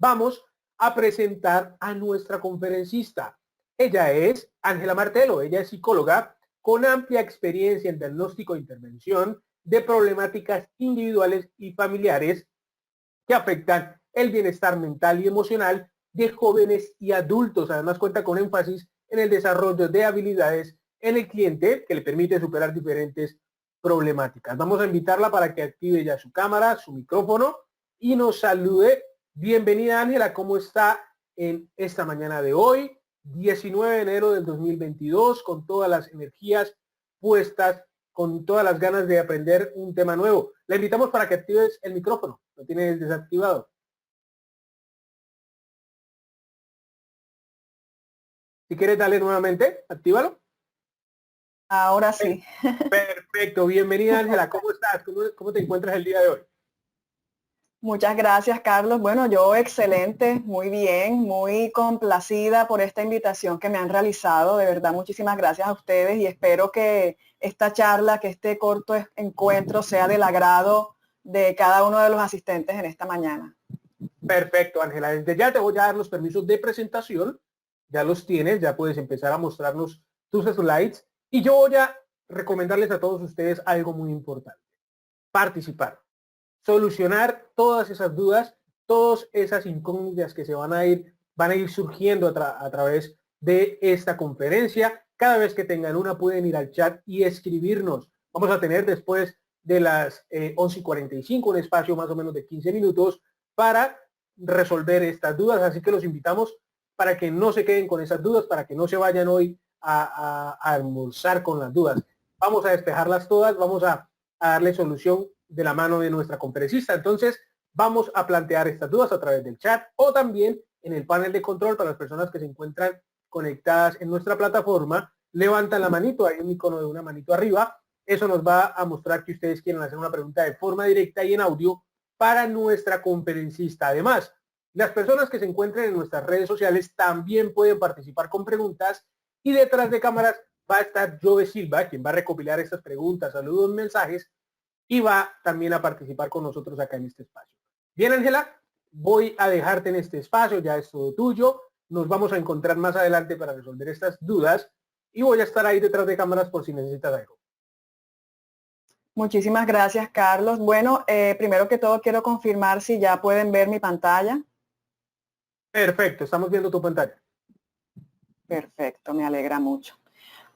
vamos a presentar a nuestra conferencista. Ella es Ángela Martelo, ella es psicóloga con amplia experiencia en diagnóstico e intervención de problemáticas individuales y familiares que afectan el bienestar mental y emocional de jóvenes y adultos. Además cuenta con énfasis en el desarrollo de habilidades en el cliente que le permite superar diferentes problemáticas. Vamos a invitarla para que active ya su cámara, su micrófono y nos salude. Bienvenida Ángela, ¿cómo está en esta mañana de hoy? 19 de enero del 2022, con todas las energías puestas, con todas las ganas de aprender un tema nuevo. La invitamos para que actives el micrófono. Lo tienes desactivado. Si quieres darle nuevamente, actívalo. Ahora sí. Perfecto. Bienvenida Ángela. ¿Cómo estás? ¿Cómo te encuentras el día de hoy? Muchas gracias, Carlos. Bueno, yo excelente, muy bien, muy complacida por esta invitación que me han realizado. De verdad, muchísimas gracias a ustedes y espero que esta charla, que este corto encuentro sea del agrado de cada uno de los asistentes en esta mañana. Perfecto, Ángela. Desde ya te voy a dar los permisos de presentación. Ya los tienes, ya puedes empezar a mostrarnos tus slides. Y yo voy a recomendarles a todos ustedes algo muy importante. Participar. Solucionar todas esas dudas, todas esas incógnitas que van a ir surgiendo a través de esta conferencia. Cada vez que tengan una pueden ir al chat y escribirnos. Vamos a tener después de las 11:45 un espacio más o menos de 15 minutos para resolver estas dudas. Así que los invitamos para que no se queden con esas dudas, para que no se vayan hoy a almorzar con las dudas. Vamos a despejarlas todas, vamos a darle solución de la mano de nuestra conferencista. Entonces, vamos a plantear estas dudas a través del chat o también en el panel de control para las personas que se encuentran conectadas en nuestra plataforma. Levantan la manito, hay un icono de una manito arriba. Eso nos va a mostrar que ustedes quieren hacer una pregunta de forma directa y en audio para nuestra conferencista. Además, las personas que se encuentren en nuestras redes sociales también pueden participar con preguntas y detrás de cámaras va a estar Joe Silva, quien va a recopilar estas preguntas, saludos, mensajes y va también a participar con nosotros acá en este espacio. Bien, Ángela, voy a dejarte en este espacio, ya es todo tuyo. Nos vamos a encontrar más adelante para resolver estas dudas y voy a estar ahí detrás de cámaras por si necesitas algo. Muchísimas gracias, Carlos. Bueno, primero que todo quiero confirmar si ya pueden ver mi pantalla. Perfecto, estamos viendo tu pantalla. Perfecto, me alegra mucho.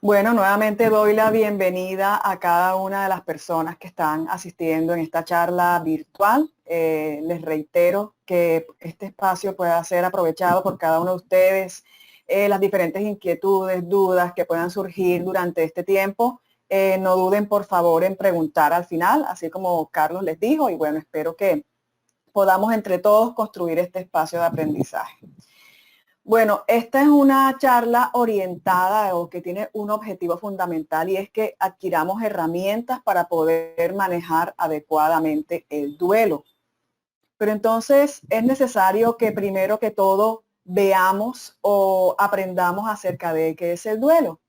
Bueno, nuevamente doy la bienvenida a cada una de las personas que están asistiendo en esta charla virtual. Les reitero que este espacio pueda ser aprovechado por cada uno de ustedes. Las diferentes inquietudes, dudas que puedan surgir durante este tiempo, no duden por favor en preguntar al final, así como Carlos les dijo, y bueno, espero que podamos entre todos construir este espacio de aprendizaje. Bueno, esta es una charla orientada o que tiene un objetivo fundamental y es que adquiramos herramientas para poder manejar adecuadamente el duelo. Pero entonces es necesario que primero que todo veamos o aprendamos acerca de qué es el duelo.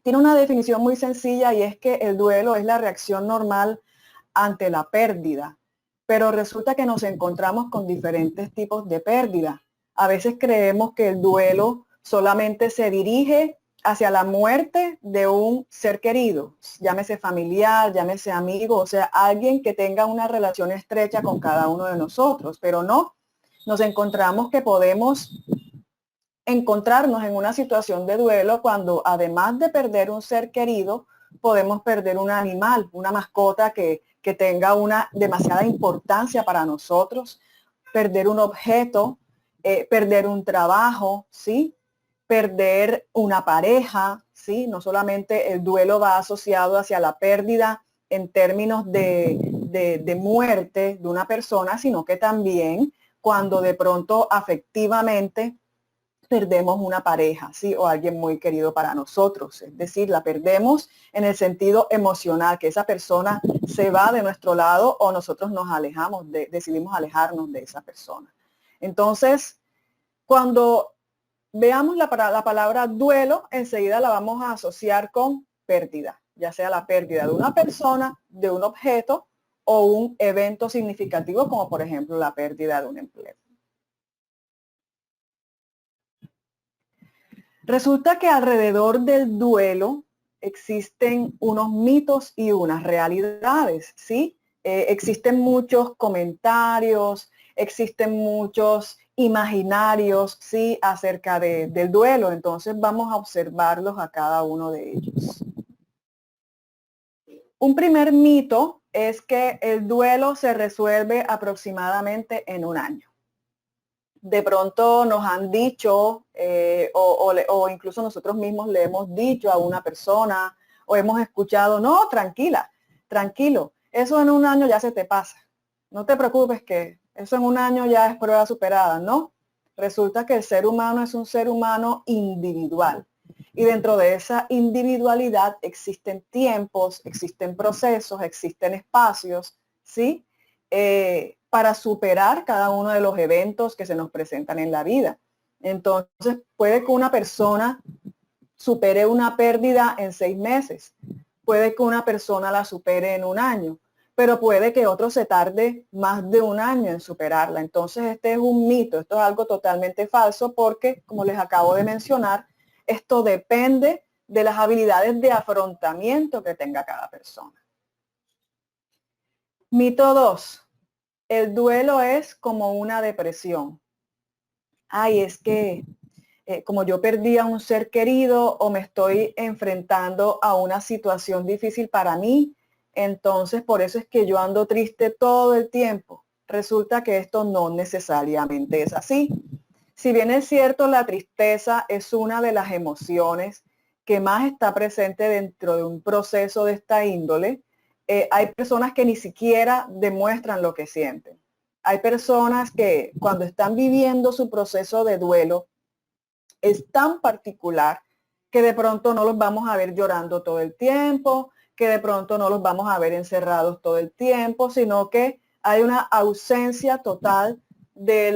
Tiene una definición muy sencilla y es que el duelo es la reacción normal ante la pérdida, pero resulta que nos encontramos con diferentes tipos de pérdida. A veces creemos que el duelo solamente se dirige hacia la muerte de un ser querido, llámese familiar, llámese amigo, o sea, alguien que tenga una relación estrecha con cada uno de nosotros, pero no, nos encontramos que podemos encontrarnos en una situación de duelo cuando además de perder un ser querido, podemos perder un animal, una mascota que tenga una demasiada importancia para nosotros, perder un objeto, perder un trabajo, ¿sí? Perder una pareja, ¿sí? No solamente el duelo va asociado hacia la pérdida en términos de muerte de una persona, sino que también cuando de pronto afectivamente perdemos una pareja, ¿sí? O alguien muy querido para nosotros. Es decir, la perdemos en el sentido emocional, que esa persona se va de nuestro lado o nosotros nos alejamos, decidimos alejarnos de esa persona. Entonces, cuando veamos la palabra duelo, enseguida la vamos a asociar con pérdida, ya sea la pérdida de una persona, de un objeto o un evento significativo, como por ejemplo la pérdida de un empleo. Resulta que alrededor del duelo existen unos mitos y unas realidades, ¿sí? Existen muchos comentarios, existen muchos imaginarios, ¿sí? Acerca del duelo. Entonces vamos a observarlos a cada uno de ellos. Un primer mito es que el duelo se resuelve aproximadamente en un año. De pronto nos han dicho o incluso nosotros mismos le hemos dicho a una persona o hemos escuchado, no, tranquila, tranquilo, eso en un año ya se te pasa. No te preocupes que eso en un año ya es prueba superada, ¿no? Resulta que el ser humano es un ser humano individual y dentro de esa individualidad existen tiempos, existen procesos, existen espacios, ¿sí? Para superar cada uno de los eventos que se nos presentan en la vida. Entonces, puede que una persona supere una pérdida en 6 meses, puede que una persona la supere en un año, pero puede que otro se tarde más de un año en superarla. Entonces, este es un mito, esto es algo totalmente falso porque, como les acabo de mencionar, esto depende de las habilidades de afrontamiento que tenga cada persona. Mito 2. El duelo es como una depresión. Ay, es que como yo perdí a un ser querido o me estoy enfrentando a una situación difícil para mí, entonces por eso es que yo ando triste todo el tiempo. Resulta que esto no necesariamente es así. Si bien es cierto, la tristeza es una de las emociones que más está presente dentro de un proceso de esta índole, hay personas que ni siquiera demuestran lo que sienten. Hay personas que cuando están viviendo su proceso de duelo es tan particular que de pronto no los vamos a ver llorando todo el tiempo, que de pronto no los vamos a ver encerrados todo el tiempo, sino que hay una ausencia total de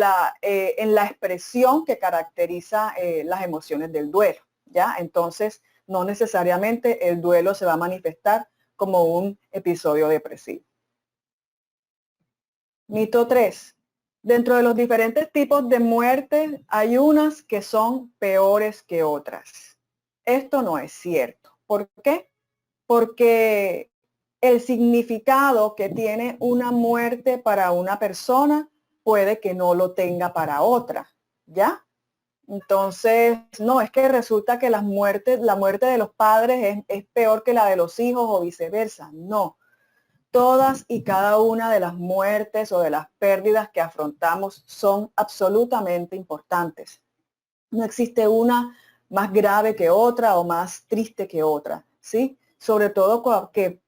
en la expresión que caracteriza las emociones del duelo, ¿ya? Entonces, no necesariamente el duelo se va a manifestar como un episodio depresivo. Mito 3. Dentro de los diferentes tipos de muerte hay unas que son peores que otras. Esto no es cierto. ¿Por qué? Porque el significado que tiene una muerte para una persona puede que no lo tenga para otra, ¿ya? Entonces, no, es que resulta que la muerte de los padres es peor que la de los hijos o viceversa. No. Todas y cada una de las muertes o de las pérdidas que afrontamos son absolutamente importantes. No existe una más grave que otra o más triste que otra, ¿sí? Sobre todo que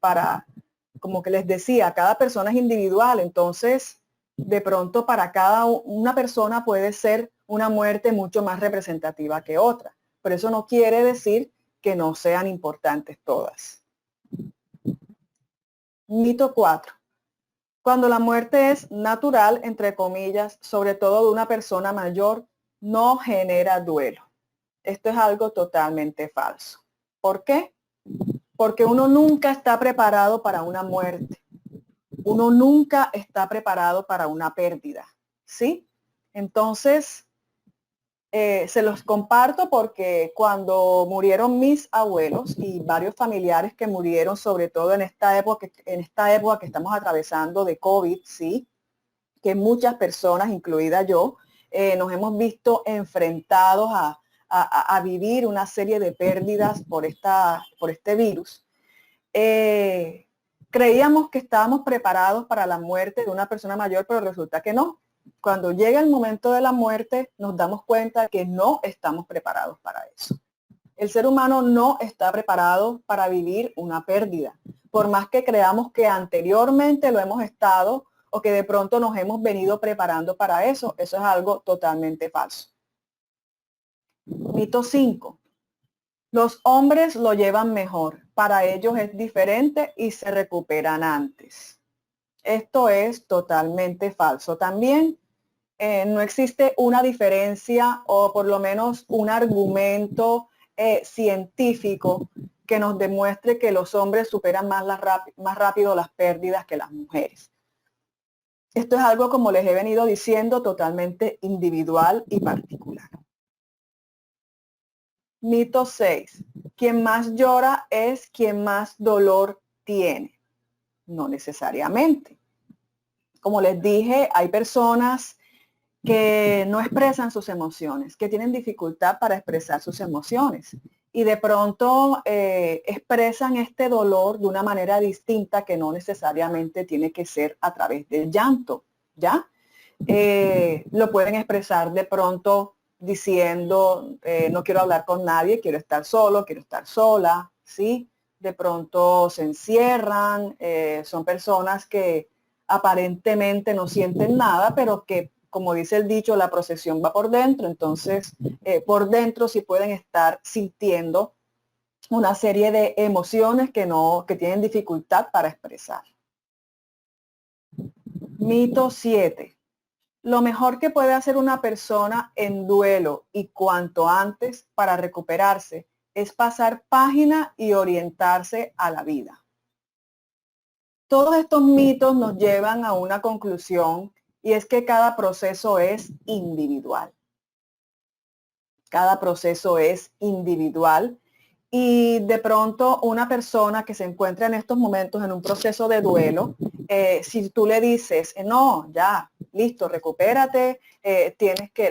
como que les decía, cada persona es individual, entonces de pronto para cada una persona puede ser una muerte mucho más representativa que otra. Pero eso no quiere decir que no sean importantes todas. Mito 4. Cuando la muerte es natural, entre comillas, sobre todo de una persona mayor, no genera duelo. Esto es algo totalmente falso. ¿Por qué? Porque uno nunca está preparado para una muerte. Uno nunca está preparado para una pérdida. ¿Sí? Entonces, se los comparto porque cuando murieron mis abuelos y varios familiares que murieron, sobre todo en esta época que estamos atravesando de COVID, sí, que muchas personas, incluida yo, nos hemos visto enfrentados a vivir una serie de pérdidas por este virus. Creíamos que estábamos preparados para la muerte de una persona mayor, pero resulta que no. Cuando llega el momento de la muerte, nos damos cuenta que no estamos preparados para eso. El ser humano no está preparado para vivir una pérdida. Por más que creamos que anteriormente lo hemos estado o que de pronto nos hemos venido preparando para eso, eso es algo totalmente falso. Mito 5. Los hombres lo llevan mejor. Para ellos es diferente y se recuperan antes. Esto es totalmente falso. También no existe una diferencia o por lo menos un argumento científico que nos demuestre que los hombres superan más rápido las pérdidas que las mujeres. Esto es algo, como les he venido diciendo, totalmente individual y particular. Mito 6. Quien más llora es quien más dolor tiene. No necesariamente. Como les dije, hay personas que no expresan sus emociones, que tienen dificultad para expresar sus emociones y de pronto expresan este dolor de una manera distinta que no necesariamente tiene que ser a través del llanto, ¿ya? Lo pueden expresar de pronto diciendo, no quiero hablar con nadie, quiero estar solo, quiero estar sola, ¿sí? De pronto se encierran, son personas que aparentemente no sienten nada, pero que, como dice el dicho, la procesión va por dentro, entonces por dentro sí pueden estar sintiendo una serie de emociones que tienen dificultad para expresar. Mito 7. Lo mejor que puede hacer una persona en duelo y cuanto antes para recuperarse es pasar página y orientarse a la vida. Todos estos mitos nos llevan a una conclusión y es que cada proceso es individual. Cada proceso es individual y de pronto una persona que se encuentra en estos momentos en un proceso de duelo, si tú le dices, no, ya, listo, recupérate,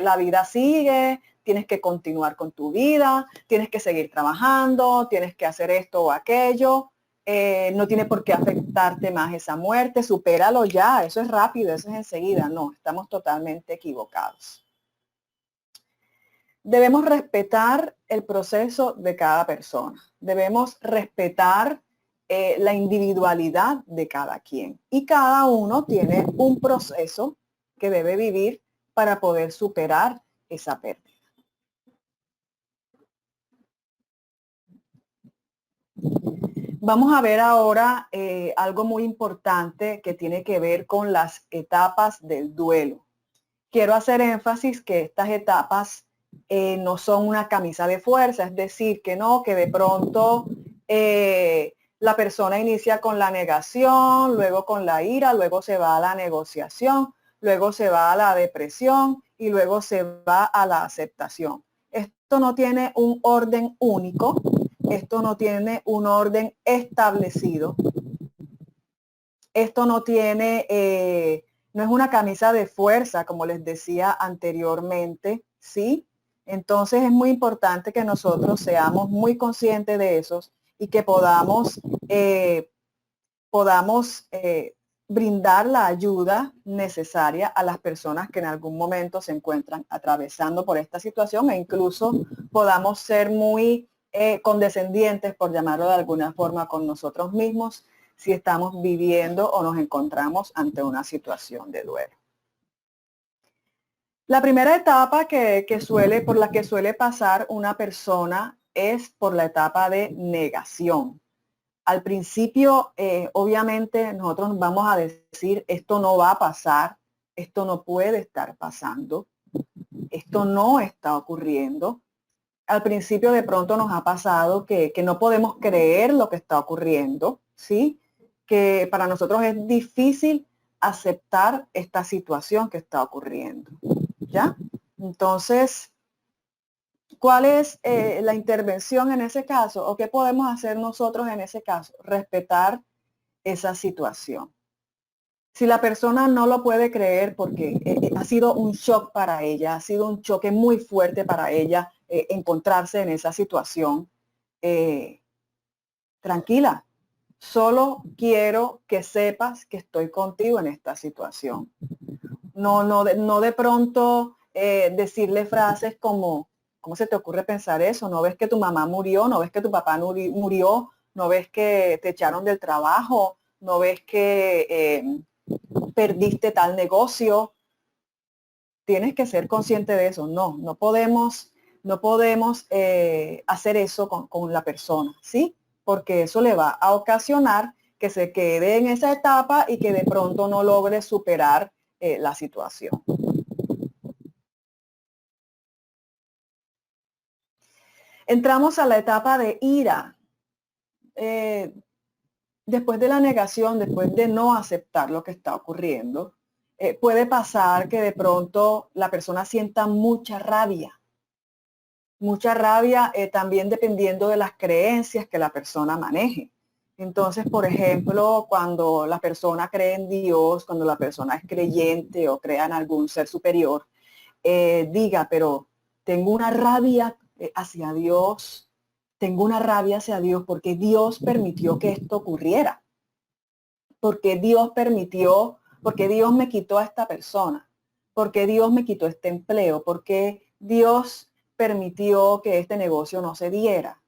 la vida sigue, tienes que continuar con tu vida, tienes que seguir trabajando, tienes que hacer esto o aquello, no tiene por qué afectarte más esa muerte, supéralo ya, eso es rápido, eso es enseguida. No, estamos totalmente equivocados. Debemos respetar el proceso de cada persona. Debemos respetar la individualidad de cada quien. Y cada uno tiene un proceso que debe vivir para poder superar esa pérdida. Vamos a ver ahora algo muy importante que tiene que ver con las etapas del duelo. Quiero hacer énfasis que estas etapas no son una camisa de fuerza, es decir, que no, que de pronto la persona inicia con la negación, luego con la ira, luego se va a la negociación, luego se va a la depresión y luego se va a la aceptación. Esto no tiene un orden único, esto no tiene un orden establecido, esto no tiene... no es una camisa de fuerza, como les decía anteriormente, ¿sí? Entonces es muy importante que nosotros seamos muy conscientes de eso y que podamos brindar la ayuda necesaria a las personas que en algún momento se encuentran atravesando por esta situación e incluso podamos ser muy condescendientes, por llamarlo de alguna forma, con nosotros mismos si estamos viviendo o nos encontramos ante una situación de duelo. La primera etapa por la que suele pasar una persona es por la etapa de negación. Al principio, obviamente, nosotros vamos a decir, esto no va a pasar, esto no puede estar pasando, esto no está ocurriendo. Al principio de pronto nos ha pasado que no podemos creer lo que está ocurriendo, ¿sí? Que para nosotros es difícil aceptar esta situación que está ocurriendo, ¿ya? Entonces, ¿cuál es la intervención en ese caso? ¿O qué podemos hacer nosotros en ese caso? Respetar esa situación. Si la persona no lo puede creer porque ha sido un shock para ella, ha sido un choque muy fuerte para ella encontrarse en esa situación, tranquila, solo quiero que sepas que estoy contigo en esta situación. No de pronto decirle frases como, ¿cómo se te ocurre pensar eso? ¿No ves que tu mamá murió? ¿No ves que tu papá murió? ¿No ves que te echaron del trabajo? ¿No ves que perdiste tal negocio? Tienes que ser consciente de eso. No podemos hacer eso con la persona, ¿sí? Porque eso le va a ocasionar que se quede en esa etapa y que de pronto no logre superar la situación. Entramos a la etapa de ira. Después de la negación, después de no aceptar lo que está ocurriendo, puede pasar que de pronto la persona sienta mucha rabia. mucha rabia también dependiendo de las creencias que la persona maneje. Entonces, por ejemplo, cuando la persona cree en Dios, cuando la persona es creyente o crea en algún ser superior, diga, pero tengo una rabia hacia Dios, tengo una rabia hacia Dios porque Dios permitió que esto ocurriera, porque Dios permitió, porque Dios me quitó a esta persona, porque Dios me quitó este empleo, porque Dios permitió que este negocio no se diera.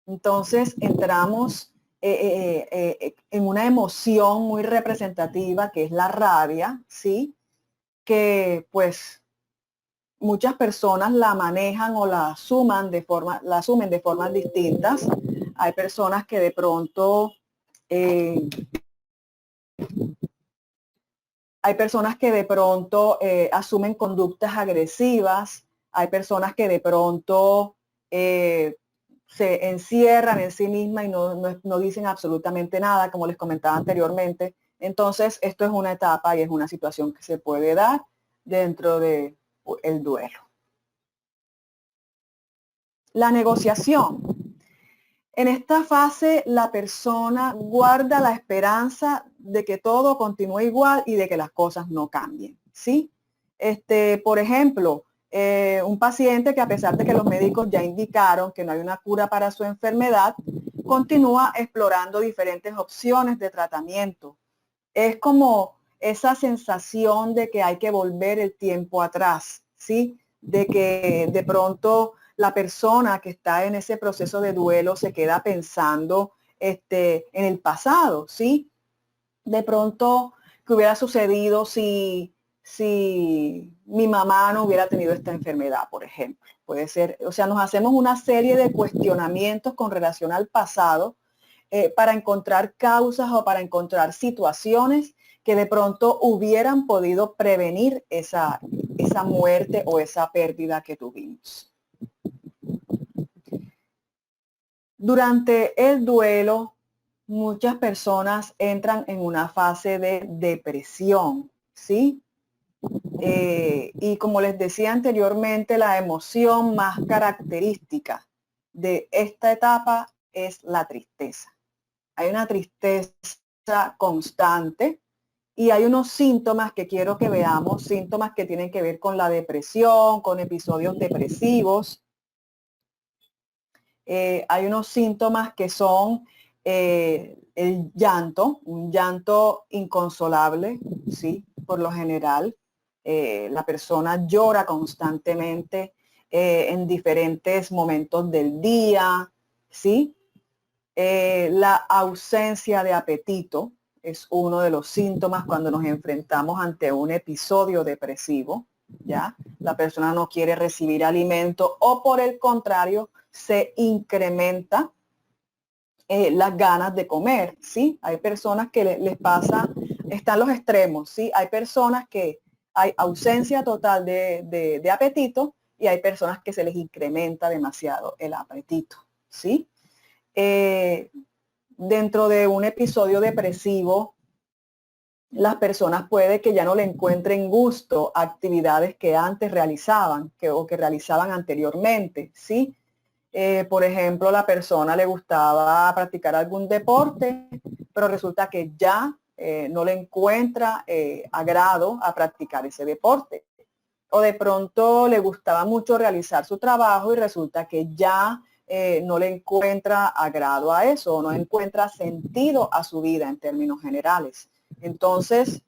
Entonces entramos en una emoción muy representativa que es la rabia, ¿sí? Que pues muchas personas la manejan o la asumen de formas distintas. Hay personas que de pronto asumen conductas agresivas, hay personas que de pronto se encierran en sí mismas y no dicen absolutamente nada, como les comentaba anteriormente. Entonces, esto es una etapa y es una situación que se puede dar dentro del duelo. La negociación. En esta fase, la persona guarda la esperanza de que todo continúe igual y de que las cosas no cambien, ¿sí? Por ejemplo, un paciente que a pesar de que los médicos ya indicaron que no hay una cura para su enfermedad, continúa explorando diferentes opciones de tratamiento. Es como esa sensación de que hay que volver el tiempo atrás, ¿sí? De que de pronto la persona que está en ese proceso de duelo se queda pensando en el pasado, ¿sí? De pronto, ¿qué hubiera sucedido si mi mamá no hubiera tenido esta enfermedad, por ejemplo? Puede ser, o sea, nos hacemos una serie de cuestionamientos con relación al pasado para encontrar causas o para encontrar situaciones que de pronto hubieran podido prevenir esa muerte o esa pérdida que tuvimos. Durante el duelo, muchas personas entran en una fase de depresión, ¿sí? Y como les decía anteriormente, la emoción más característica de esta etapa es la tristeza. Hay una tristeza constante y hay unos síntomas que quiero que veamos, síntomas que tienen que ver con la depresión, con episodios depresivos. Hay unos síntomas que son el llanto, un llanto inconsolable, ¿sí? Por lo general, la persona llora constantemente en diferentes momentos del día, ¿sí? La ausencia de apetito es uno de los síntomas cuando nos enfrentamos ante un episodio depresivo, ¿ya? La persona no quiere recibir alimento o por el contrario, se incrementa las ganas de comer, ¿sí? Hay personas que les pasa, están los extremos, ¿sí? Hay personas que hay ausencia total de apetito y hay personas que se les incrementa demasiado el apetito, ¿sí? Dentro de un episodio depresivo, las personas puede que ya no le encuentren gusto a actividades que antes realizaban o que realizaban anteriormente, ¿sí? Por ejemplo, la persona le gustaba practicar algún deporte, pero resulta que ya no le encuentra agrado a practicar ese deporte. O de pronto le gustaba mucho realizar su trabajo y resulta que ya no le encuentra agrado a eso, o no encuentra sentido a su vida en términos generales. Entonces,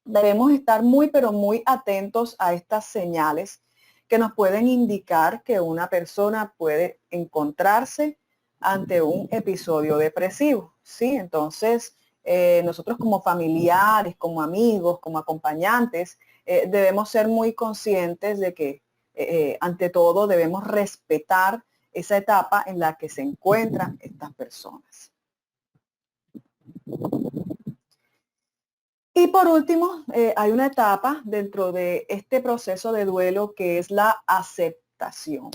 debemos estar muy, pero muy atentos a estas señales que nos pueden indicar que una persona puede encontrarse ante un episodio depresivo, ¿sí? Entonces, nosotros como familiares, como amigos, como acompañantes, debemos ser muy conscientes de que, ante todo, debemos respetar esa etapa en la que se encuentran estas personas. Y por último, hay una etapa dentro de este proceso de duelo que es la aceptación.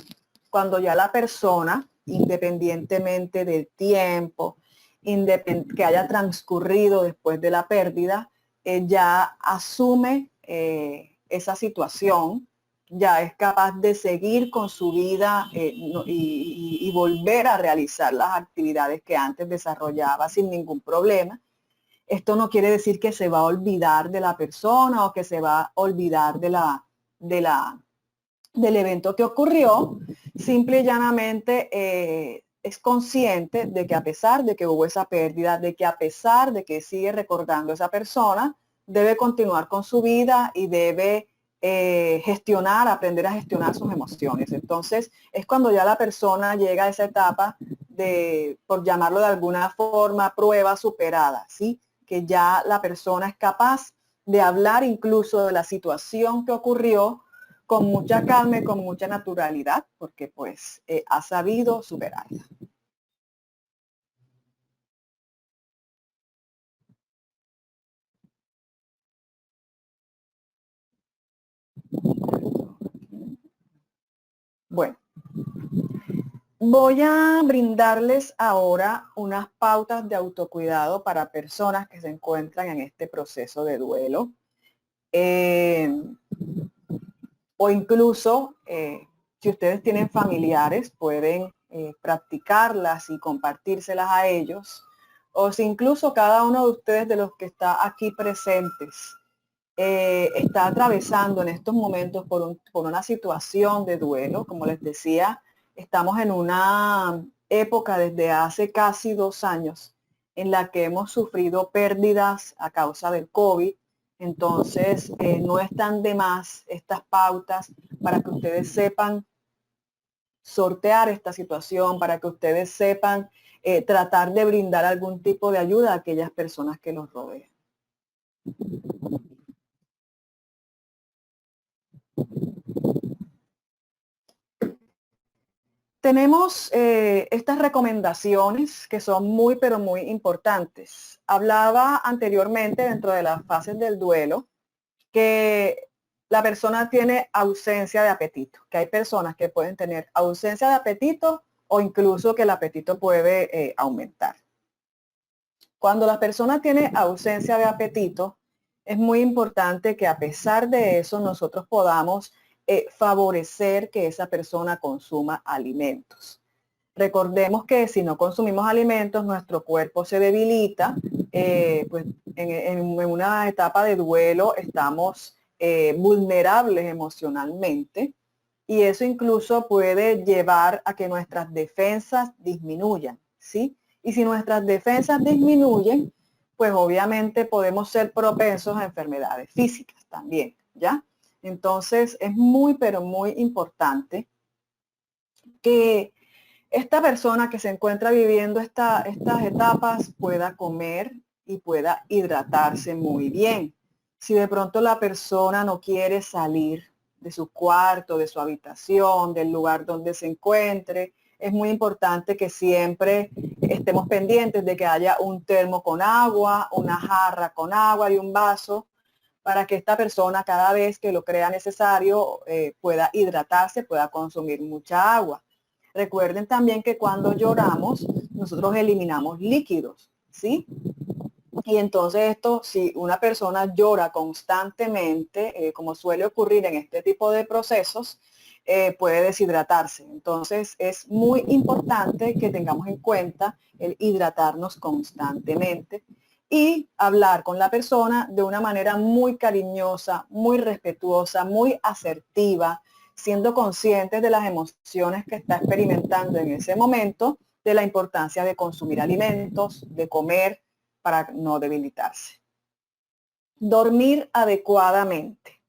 Cuando ya la persona, independientemente del tiempo que haya transcurrido después de la pérdida, ya asume esa situación, ya es capaz de seguir con su vida y volver a realizar las actividades que antes desarrollaba sin ningún problema. Esto no quiere decir que se va a olvidar de la persona o que se va a olvidar del evento que ocurrió. Simple y llanamente es consciente de que a pesar de que hubo esa pérdida, de que a pesar de que sigue recordando a esa persona, debe continuar con su vida y debe aprender a gestionar sus emociones. Entonces es cuando ya la persona llega a esa etapa de, por llamarlo de alguna forma, prueba superada, ¿sí? Que ya la persona es capaz de hablar incluso de la situación que ocurrió con mucha calma y con mucha naturalidad, porque pues ha sabido superarla. Bueno, voy a brindarles ahora unas pautas de autocuidado para personas que se encuentran en este proceso de duelo. O incluso, si ustedes tienen familiares, pueden practicarlas y compartírselas a ellos. O si incluso cada uno de ustedes de los que está aquí presentes está atravesando en estos momentos por una situación de duelo. Como les decía, estamos en una época desde hace casi 2 años en la que hemos sufrido pérdidas a causa del COVID. Entonces, no están de más estas pautas para que ustedes sepan sortear esta situación, para que ustedes sepan tratar de brindar algún tipo de ayuda a aquellas personas que los rodean. Tenemos estas recomendaciones que son muy, pero muy importantes. Hablaba anteriormente dentro de las fases del duelo que la persona tiene ausencia de apetito, que hay personas que pueden tener ausencia de apetito o incluso que el apetito puede aumentar. Cuando la persona tiene ausencia de apetito, es muy importante que a pesar de eso nosotros podamos favorecer que esa persona consuma alimentos. Recordemos que si no consumimos alimentos, nuestro cuerpo se debilita, pues en una etapa de duelo estamos vulnerables emocionalmente y eso incluso puede llevar a que nuestras defensas disminuyan, ¿sí? Y si nuestras defensas disminuyen, pues obviamente podemos ser propensos a enfermedades físicas también, ¿ya? Entonces es muy, pero muy importante que esta persona que se encuentra viviendo estas etapas pueda comer y pueda hidratarse muy bien. Si de pronto la persona no quiere salir de su cuarto, de su habitación, del lugar donde se encuentre, es muy importante que siempre estemos pendientes de que haya un termo con agua, una jarra con agua y un vaso para que esta persona cada vez que lo crea necesario pueda hidratarse, pueda consumir mucha agua. Recuerden también que cuando lloramos, nosotros eliminamos líquidos, ¿sí? Y entonces esto, si una persona llora constantemente, como suele ocurrir en este tipo de procesos, puede deshidratarse. Entonces es muy importante que tengamos en cuenta el hidratarnos constantemente y hablar con la persona de una manera muy cariñosa, muy respetuosa, muy asertiva, siendo conscientes de las emociones que está experimentando en ese momento, de la importancia de consumir alimentos, de comer para no debilitarse. Dormir adecuadamente.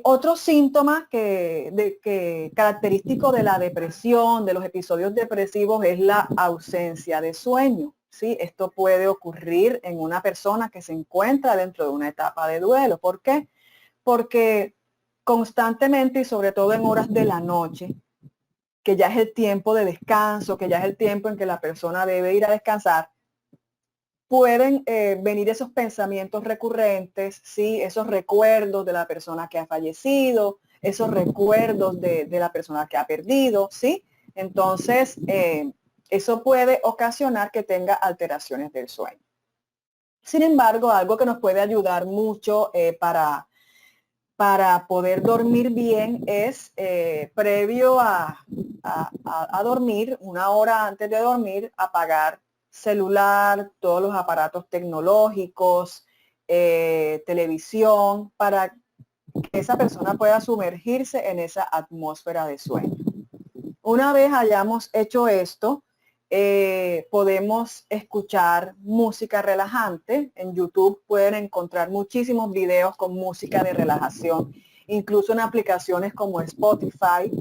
Otro síntoma característico de la depresión, de los episodios depresivos, es la ausencia de sueño. ¿Sí? Esto puede ocurrir en una persona que se encuentra dentro de una etapa de duelo. ¿Por qué? Porque constantemente y sobre todo en horas de la noche, que ya es el tiempo de descanso, que ya es el tiempo en que la persona debe ir a descansar, pueden venir esos pensamientos recurrentes, ¿sí? Esos recuerdos de la persona que ha fallecido, esos recuerdos de la persona que ha perdido, ¿sí? Entonces, eso puede ocasionar que tenga alteraciones del sueño. Sin embargo, algo que nos puede ayudar mucho para para poder dormir bien es previo a dormir, 1 hora antes de dormir, apagar celular, todos los aparatos tecnológicos, televisión, para que esa persona pueda sumergirse en esa atmósfera de sueño. Una vez hayamos hecho esto, podemos escuchar música relajante. En YouTube pueden encontrar muchísimos videos con música de relajación, incluso en aplicaciones como Spotify.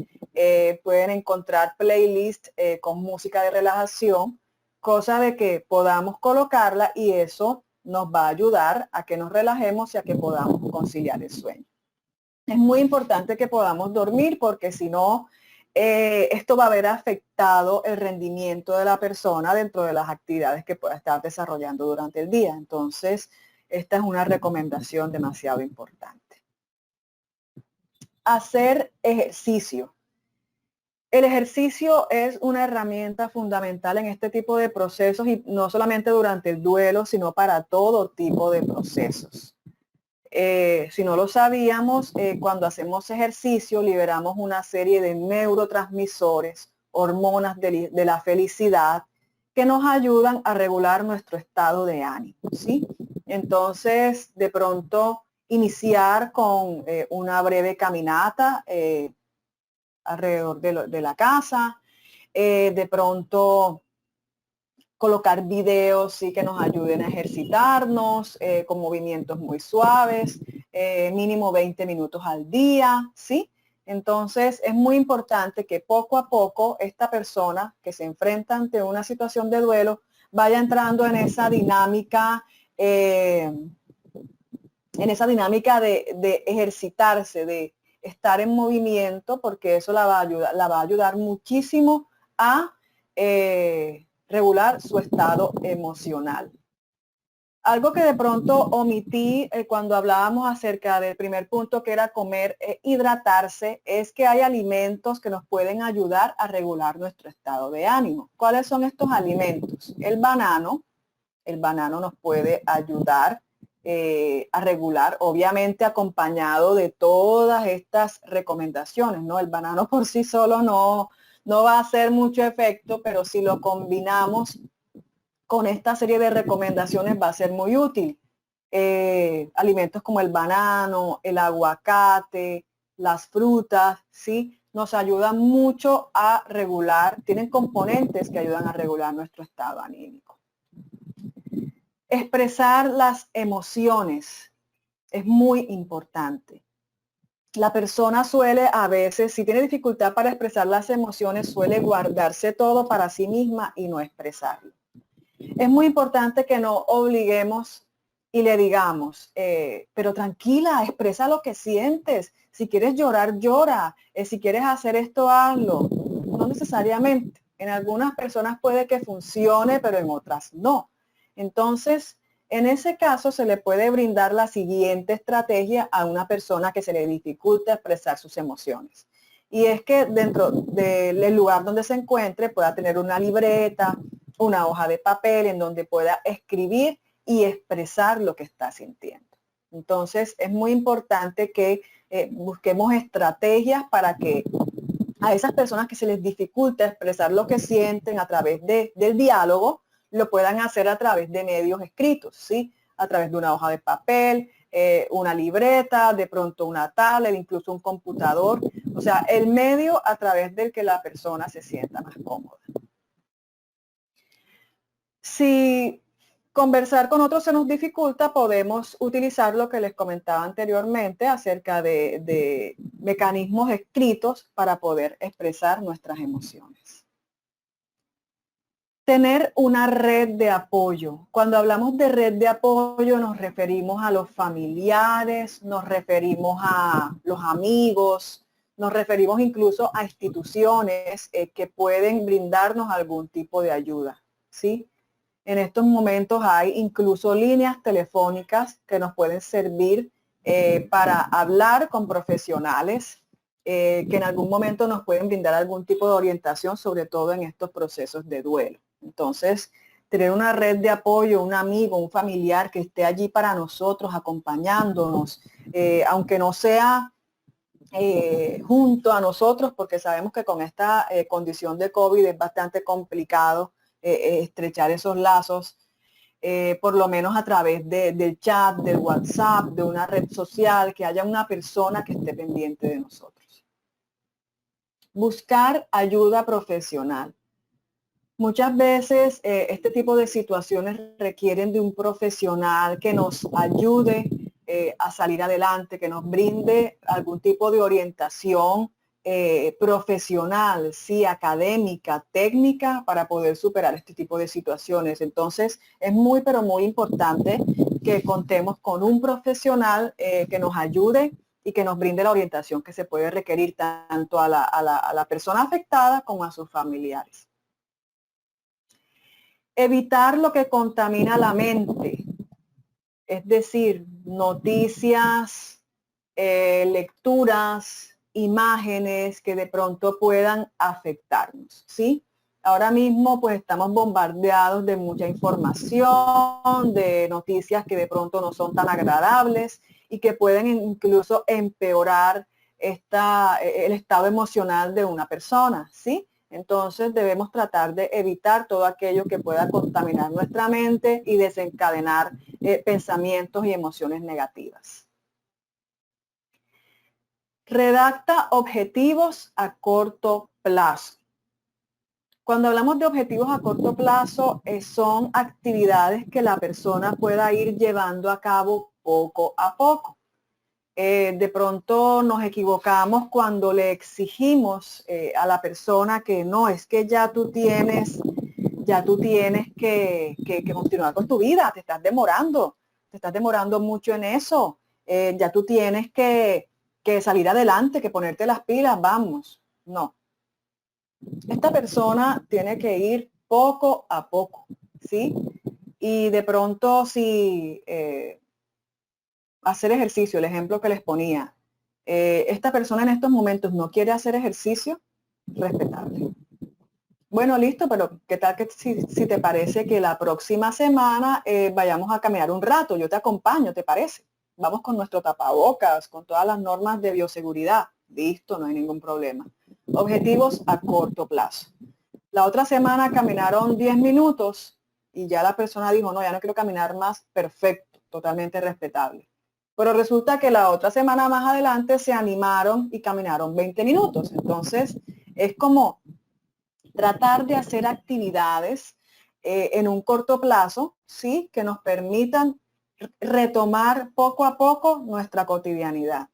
Pueden encontrar playlists con música de relajación, cosa de que podamos colocarla y eso nos va a ayudar a que nos relajemos y a que podamos conciliar el sueño. Es muy importante que podamos dormir porque si no, esto va a haber afectado el rendimiento de la persona dentro de las actividades que pueda estar desarrollando durante el día. Entonces, esta es una recomendación demasiado importante. Hacer ejercicio. El ejercicio es una herramienta fundamental en este tipo de procesos y no solamente durante el duelo, sino para todo tipo de procesos. Si no lo sabíamos, cuando hacemos ejercicio liberamos una serie de neurotransmisores, hormonas de la felicidad, que nos ayudan a regular nuestro estado de ánimo, ¿sí? Entonces, de pronto, iniciar con una breve caminata alrededor de la casa, de pronto colocar videos sí que nos ayuden a ejercitarnos con movimientos muy suaves, mínimo 20 minutos al día, ¿sí? Entonces es muy importante que poco a poco esta persona que se enfrenta ante una situación de duelo vaya entrando en esa dinámica, de ejercitarse, de estar en movimiento, porque eso la va a ayudar muchísimo a regular su estado emocional. Algo que de pronto omití cuando hablábamos acerca del primer punto, que era comer e hidratarse, es que hay alimentos que nos pueden ayudar a regular nuestro estado de ánimo. ¿Cuáles son estos alimentos? El banano nos puede ayudar a regular, obviamente acompañado de todas estas recomendaciones, ¿no? El banano por sí solo no va a hacer mucho efecto, pero si lo combinamos con esta serie de recomendaciones va a ser muy útil. Alimentos como el banano, el aguacate, las frutas, ¿sí? Nos ayudan mucho a regular, tienen componentes que ayudan a regular nuestro estado anímico. Expresar las emociones es muy importante. La persona suele a veces, si tiene dificultad para expresar las emociones, suele guardarse todo para sí misma y no expresarlo. Es muy importante que no obliguemos y le digamos, pero tranquila, expresa lo que sientes. Si quieres llorar, llora. Si quieres hacer esto, hazlo. No necesariamente. En algunas personas puede que funcione, pero en otras no. Entonces, en ese caso se le puede brindar la siguiente estrategia a una persona que se le dificulta expresar sus emociones. Y es que dentro del lugar donde se encuentre pueda tener una libreta, una hoja de papel en donde pueda escribir y expresar lo que está sintiendo. Entonces, es muy importante que busquemos estrategias para que a esas personas que se les dificulta expresar lo que sienten a través del diálogo, lo puedan hacer a través de medios escritos, ¿sí? A través de una hoja de papel, una libreta, de pronto una tablet, incluso un computador. O sea, el medio a través del que la persona se sienta más cómoda. Si conversar con otros se nos dificulta, podemos utilizar lo que les comentaba anteriormente acerca de mecanismos escritos para poder expresar nuestras emociones. Tener una red de apoyo. Cuando hablamos de red de apoyo nos referimos a los familiares, nos referimos a los amigos, nos referimos incluso a instituciones que pueden brindarnos algún tipo de ayuda, ¿sí? En estos momentos hay incluso líneas telefónicas que nos pueden servir para hablar con profesionales que en algún momento nos pueden brindar algún tipo de orientación, sobre todo en estos procesos de duelo. Entonces, tener una red de apoyo, un amigo, un familiar que esté allí para nosotros, acompañándonos, aunque no sea junto a nosotros, porque sabemos que con esta condición de COVID es bastante complicado estrechar esos lazos, por lo menos a través del chat, del WhatsApp, de una red social, que haya una persona que esté pendiente de nosotros. Buscar ayuda profesional. Muchas veces este tipo de situaciones requieren de un profesional que nos ayude a salir adelante, que nos brinde algún tipo de orientación profesional, sí, académica, técnica, para poder superar este tipo de situaciones. Entonces, es muy, pero muy importante que contemos con un profesional que nos ayude y que nos brinde la orientación que se puede requerir tanto a la persona afectada como a sus familiares. Evitar lo que contamina la mente, es decir, noticias, lecturas, imágenes que de pronto puedan afectarnos, ¿sí? Ahora mismo pues estamos bombardeados de mucha información, de noticias que de pronto no son tan agradables y que pueden incluso empeorar el estado emocional de una persona, ¿sí? Entonces debemos tratar de evitar todo aquello que pueda contaminar nuestra mente y desencadenar pensamientos y emociones negativas. Redacta objetivos a corto plazo. Cuando hablamos de objetivos a corto plazo, son actividades que la persona pueda ir llevando a cabo poco a poco. De pronto nos equivocamos cuando le exigimos a la persona que no, es que ya tú tienes que continuar con tu vida, te estás demorando mucho en eso, ya tú tienes que salir adelante, que ponerte las pilas, vamos. No. Esta persona tiene que ir poco a poco, ¿sí? Y de pronto si hacer ejercicio, el ejemplo que les ponía, esta persona en estos momentos no quiere hacer ejercicio, respetable. Bueno, listo, pero ¿qué tal que si te parece que la próxima semana vayamos a caminar un rato? Yo te acompaño, ¿te parece? Vamos con nuestro tapabocas, con todas las normas de bioseguridad. Listo, no hay ningún problema. Objetivos a corto plazo. La otra semana caminaron 10 minutos y ya la persona dijo, no, ya no quiero caminar más. Perfecto, totalmente respetable. Pero resulta que la otra semana más adelante se animaron y caminaron 20 minutos. Entonces, es como tratar de hacer actividades en un corto plazo, ¿sí? Que nos permitan retomar poco a poco nuestra cotidianidad.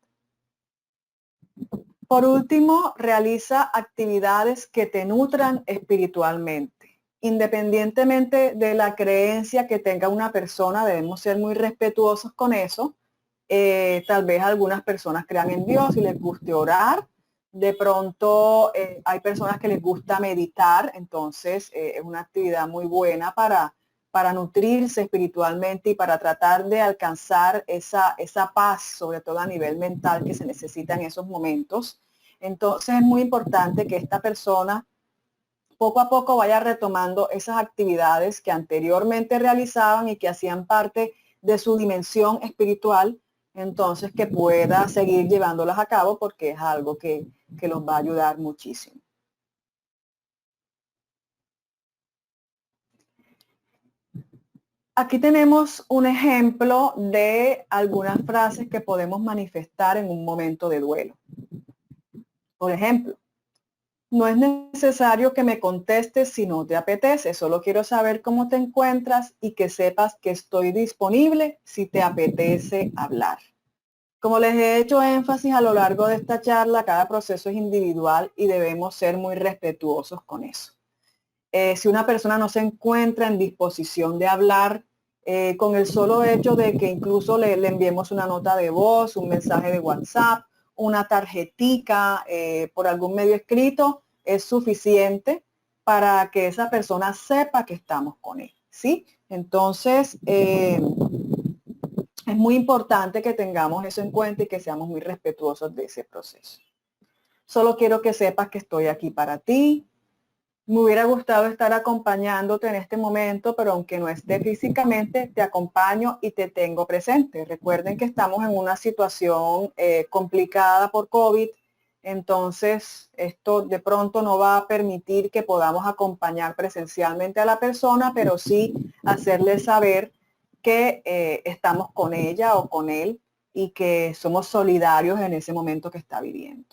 Por último, realiza actividades que te nutran espiritualmente. Independientemente de la creencia que tenga una persona, debemos ser muy respetuosos con eso. Tal vez algunas personas crean en Dios y les guste orar. De pronto hay personas que les gusta meditar, entonces es una actividad muy buena para nutrirse espiritualmente y para tratar de alcanzar esa paz, sobre todo a nivel mental, que se necesita en esos momentos. Entonces es muy importante que esta persona poco a poco vaya retomando esas actividades que anteriormente realizaban y que hacían parte de su dimensión espiritual, entonces que pueda seguir llevándolas a cabo porque es algo que los va a ayudar muchísimo. Aquí tenemos un ejemplo de algunas frases que podemos manifestar en un momento de duelo. Por ejemplo, no es necesario que me contestes si no te apetece, solo quiero saber cómo te encuentras y que sepas que estoy disponible si te apetece hablar. Como les he hecho énfasis a lo largo de esta charla, cada proceso es individual y debemos ser muy respetuosos con eso. Si una persona no se encuentra en disposición de hablar, con el solo hecho de que incluso le enviemos una nota de voz, un mensaje de WhatsApp, una tarjetica por algún medio escrito, es suficiente para que esa persona sepa que estamos con él, ¿sí? Entonces, es muy importante que tengamos eso en cuenta y que seamos muy respetuosos de ese proceso. Solo quiero que sepas que estoy aquí para ti. Me hubiera gustado estar acompañándote en este momento, pero aunque no esté físicamente, te acompaño y te tengo presente. Recuerden que estamos en una situación complicada por COVID, entonces esto de pronto no va a permitir que podamos acompañar presencialmente a la persona, pero sí hacerle saber que estamos con ella o con él y que somos solidarios en ese momento que está viviendo.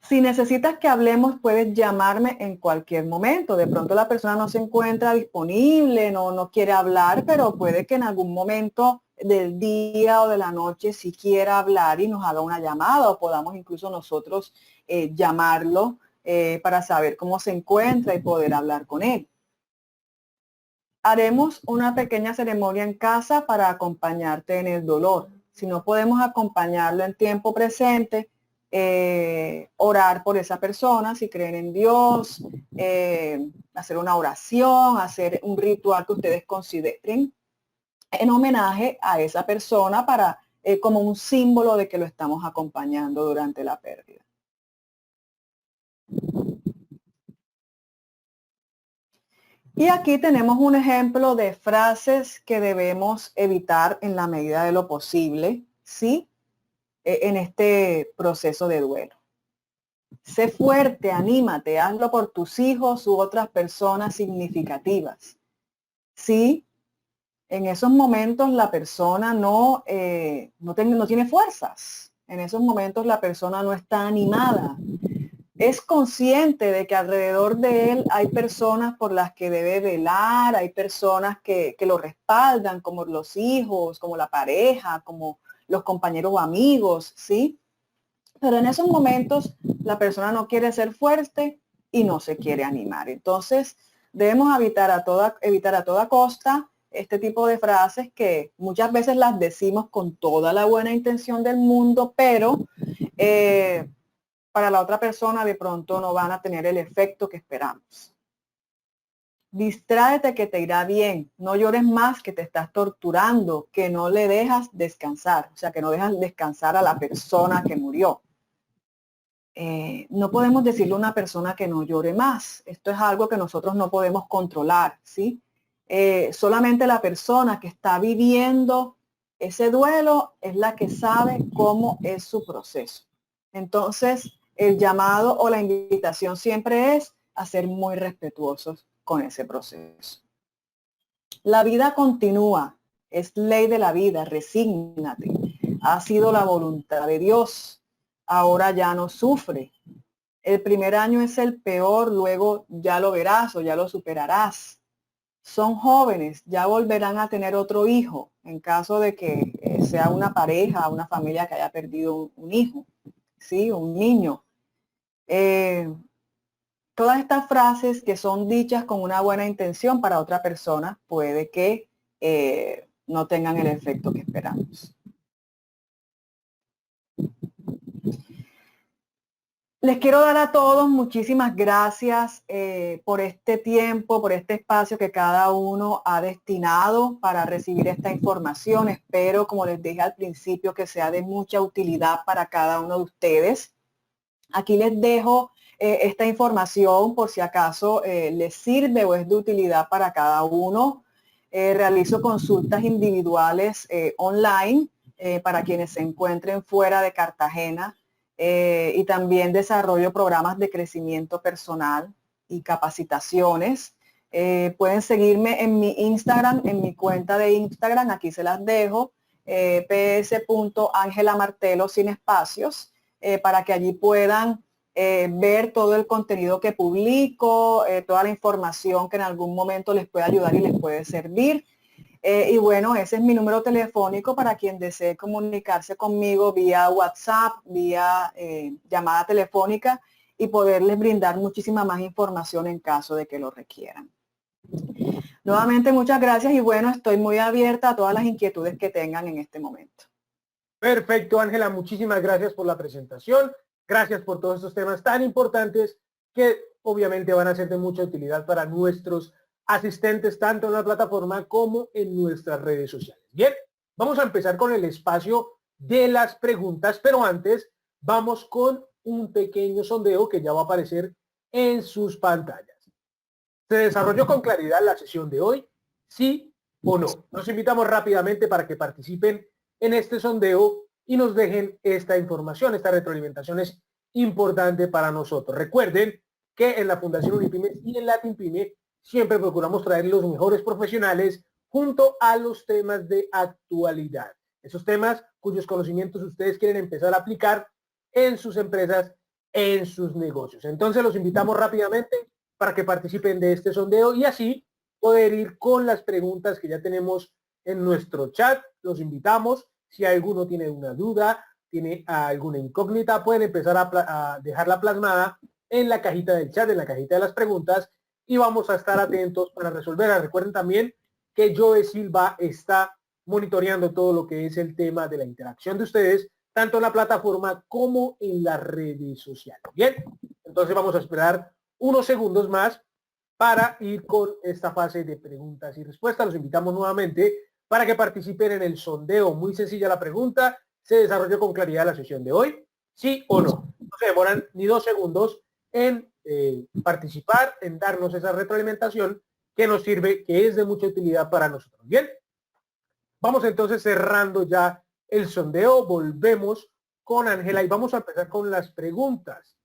Si necesitas que hablemos, puedes llamarme en cualquier momento. De pronto la persona no se encuentra disponible, no quiere hablar, pero puede que en algún momento del día o de la noche sí quiera hablar y nos haga una llamada o podamos incluso nosotros llamarlo para saber cómo se encuentra y poder hablar con él. Haremos una pequeña ceremonia en casa para acompañarte en el dolor. Si no podemos acompañarlo en tiempo presente, orar por esa persona, si creen en Dios, hacer una oración, hacer un ritual que ustedes consideren en homenaje a esa persona para como un símbolo de que lo estamos acompañando durante la pérdida. Y aquí tenemos un ejemplo de frases que debemos evitar en la medida de lo posible, ¿sí? En este proceso de duelo. Sé fuerte, anímate, hazlo por tus hijos u otras personas significativas. Sí, en esos momentos la persona no tiene fuerzas. En esos momentos la persona no está animada. Es consciente de que alrededor de él hay personas por las que debe velar, hay personas que lo respaldan, como los hijos, como la pareja, como los compañeros o amigos, ¿sí? Pero en esos momentos la persona no quiere ser fuerte y no se quiere animar. Entonces debemos evitar a toda costa este tipo de frases que muchas veces las decimos con toda la buena intención del mundo, pero para la otra persona de pronto no van a tener el efecto que esperamos. Distráete que te irá bien, no llores más que te estás torturando, que no le dejas descansar, o sea, que no dejas descansar a la persona que murió. No podemos decirle a una persona que no llore más, esto es algo que nosotros no podemos controlar, ¿sí? Solamente la persona que está viviendo ese duelo es la que sabe cómo es su proceso. Entonces, el llamado o la invitación siempre es a ser muy respetuosos con ese proceso. La vida continúa, es ley de la vida, resígnate. Ha sido la voluntad de Dios, ahora ya no sufre. El primer año es el peor, luego ya lo verás o ya lo superarás. Son jóvenes, ya volverán a tener otro hijo en caso de que sea una pareja, una familia que haya perdido un hijo, ¿sí? Un niño. Todas estas frases que son dichas con una buena intención para otra persona puede que no tengan el efecto que esperamos. Les quiero dar a todos muchísimas gracias por este tiempo, por este espacio que cada uno ha destinado para recibir esta información. Espero, como les dije al principio, que sea de mucha utilidad para cada uno de ustedes. Aquí les dejo esta información por si acaso les sirve o es de utilidad para cada uno. Realizo consultas individuales online para quienes se encuentren fuera de Cartagena. Y también desarrollo programas de crecimiento personal y capacitaciones. Pueden seguirme en mi Instagram, en mi cuenta de Instagram, aquí se las dejo, ps.angelamartelo sin espacios, para que allí puedan ver todo el contenido que publico, toda la información que en algún momento les puede ayudar y les puede servir. Y bueno, ese es mi número telefónico para quien desee comunicarse conmigo vía WhatsApp, vía llamada telefónica y poderles brindar muchísima más información en caso de que lo requieran. Nuevamente muchas gracias y bueno, estoy muy abierta a todas las inquietudes que tengan en este momento. Perfecto, Ángela, muchísimas gracias por la presentación. Gracias por todos estos temas tan importantes que obviamente van a ser de mucha utilidad para nuestros asistentes tanto en la plataforma como en nuestras redes sociales. Bien, vamos a empezar con el espacio de las preguntas, pero antes vamos con un pequeño sondeo que ya va a aparecer en sus pantallas. ¿Se desarrolló con claridad la sesión de hoy? ¿Sí o no? Los invitamos rápidamente para que participen en este sondeo y nos dejen esta información. Esta retroalimentación es importante para nosotros. Recuerden que en la Fundación Unipyme y en Latinpyme siempre procuramos traer los mejores profesionales junto a los temas de actualidad. Esos temas cuyos conocimientos ustedes quieren empezar a aplicar en sus empresas, en sus negocios. Entonces los invitamos rápidamente para que participen de este sondeo y así poder ir con las preguntas que ya tenemos en nuestro chat. Los invitamos. Si alguno tiene una duda, tiene alguna incógnita, pueden empezar a dejarla plasmada en la cajita del chat, en la cajita de las preguntas, y vamos a estar atentos para resolverlas. Recuerden también que Joe Silva está monitoreando todo lo que es el tema de la interacción de ustedes, tanto en la plataforma como en las redes sociales. Bien, entonces vamos a esperar unos segundos más para ir con esta fase de preguntas y respuestas. Los invitamos nuevamente para que participen en el sondeo. Muy sencilla la pregunta. ¿Se desarrolló con claridad la sesión de hoy? ¿Sí o no? No se demoran ni 2 segundos en participar, en darnos esa retroalimentación que nos sirve, que es de mucha utilidad para nosotros. Bien, vamos entonces cerrando ya el sondeo. Volvemos con Ángela y vamos a empezar con las preguntas.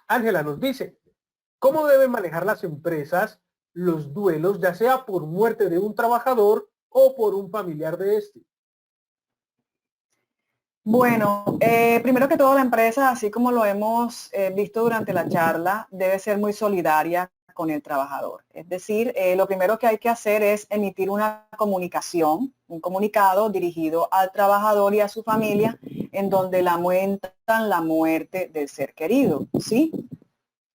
Ángela nos dice, ¿cómo deben manejar las empresas los duelos, ya sea por muerte de un trabajador o por un familiar de este? Bueno, primero que todo la empresa, así como lo hemos visto durante la charla, debe ser muy solidaria con el trabajador. Es decir, lo primero que hay que hacer es emitir una comunicación, un comunicado dirigido al trabajador y a su familia, en donde lamentan la muerte del ser querido, ¿sí?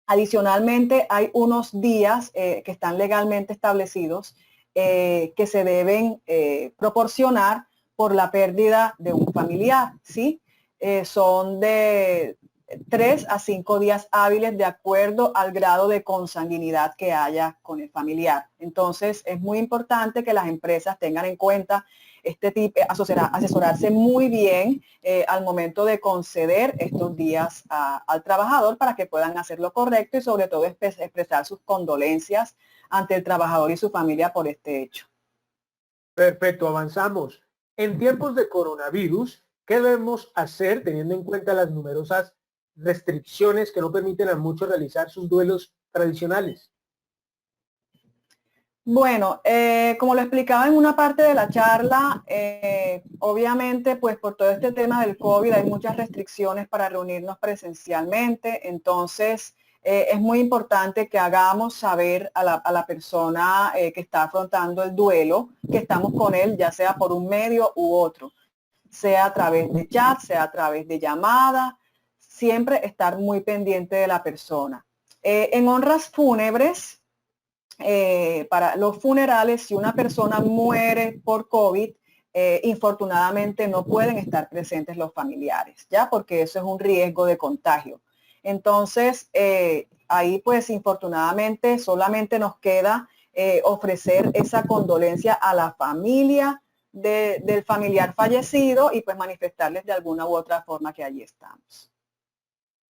Adicionalmente, hay unos días que están legalmente establecidos que se deben proporcionar por la pérdida de un familiar, ¿sí? Son de 3 a 5 días hábiles de acuerdo al grado de consanguinidad que haya con el familiar. Entonces, es muy importante que las empresas tengan en cuenta este tipo, asesorarse muy bien al momento de conceder estos días al trabajador para que puedan hacer lo correcto y sobre todo expresar sus condolencias ante el trabajador y su familia por este hecho. Perfecto, avanzamos. En tiempos de coronavirus, ¿qué debemos hacer teniendo en cuenta las numerosas restricciones que no permiten a muchos realizar sus duelos tradicionales? Bueno, como lo explicaba en una parte de la charla, obviamente pues por todo este tema del COVID hay muchas restricciones para reunirnos presencialmente, entonces es muy importante que hagamos saber a la persona que está afrontando el duelo que estamos con él, ya sea por un medio u otro, sea a través de chat, sea a través de llamada, siempre estar muy pendiente de la persona. En honras fúnebres, para los funerales, si una persona muere por COVID, infortunadamente no pueden estar presentes los familiares, ¿ya? Porque eso es un riesgo de contagio. Entonces, ahí pues infortunadamente solamente nos queda ofrecer esa condolencia a la familia del familiar fallecido y pues manifestarles de alguna u otra forma que allí estamos.